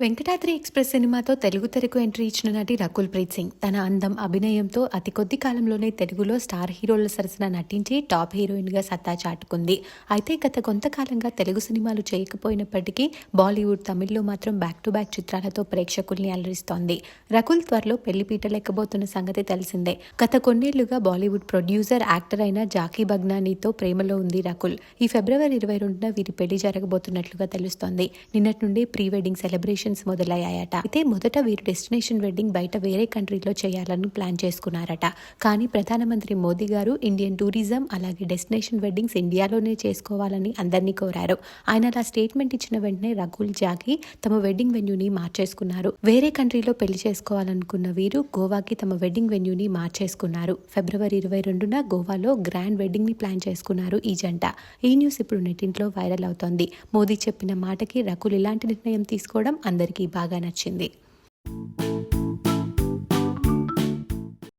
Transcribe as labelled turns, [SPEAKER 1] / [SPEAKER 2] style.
[SPEAKER 1] Venkatadri express సినిమాతో Telugu తెరకు entry ఇచ్చిన నటి రకుల్ ప్రీత్ సింగ్ తన అందం, అభినయంతో అతి కొద్ది కాలంలోనే తెలుగులో స్టార్ హీరోల సరసన నటించి టాప్ హీరోయిన్‌గా సత్తా చాటుకుంది. అయితే గత కొంతకాలంగా తెలుగు సినిమాలు చేయకపోయినప్పటికీ బాలీవుడ్, తమిళ్‌లో మాత్రం బ్యాక్ టు బ్యాక్ చిత్రాలతో ప్రేక్షకుల్ని అలరిస్తోంది. రకుల్ త్వరలో పెళ్లిపీటలెక్కబోతున్న సంగతి తెలిసిందే. గత కొన్నేళ్లుగా బాలీవుడ్ ప్రొడ్యూసర్, యాక్టర్ అయిన జాకీ బగ్నానీతో ప్రేమలో ఉంది రకుల్. ఈ ఫిబ్రవరి 22న వీరి పెళ్లి జరగబోతున్నట్లుగా తెలుస్తోంది. నిన్నటి నుండి ప్రీ వెడ్డింగ్ సెలబ్రేషన్ మొదలయ్యాయట. అయితే మొదట వీరు డెస్టినేషన్ వెడ్డింగ్ బయట వేరే కంట్రీలో చేయాలని ప్లాన్ చేసుకున్నారట. కానీ ప్రధానమంత్రి మోదీ గారు ఇండియన్ టూరిజం అలాగే డెస్టినేషన్ వెడ్డింగ్స్ ఇండియాలోనే చేసుకోవాలని అందరినీ కోరారు. ఆయన అలా స్టేట్మెంట్ ఇచ్చిన వెంటనే రకుల్, జాకీ తమ వెడ్డింగ్ వెన్యూని మార్చేసుకున్నారు. వేరే కంట్రీలో పెళ్లి చేసుకోవాలనుకున్న వీరు గోవాకి తమ వెడ్డింగ్ వెన్యూని మార్చేసుకున్నారు. ఫిబ్రవరి 22న గోవాలో గ్రాండ్ వెడ్డింగ్ ని ప్లాన్ చేసుకున్నారు ఈ జంట. ఈ న్యూస్ ఇప్పుడు నెట్టింట్లో వైరల్ అవుతోంది. మోదీ చెప్పిన మాటకి రకుల్ ఇలాంటి నిర్ణయం తీసుకోవడం అందరికీ బాగా నచ్చింది.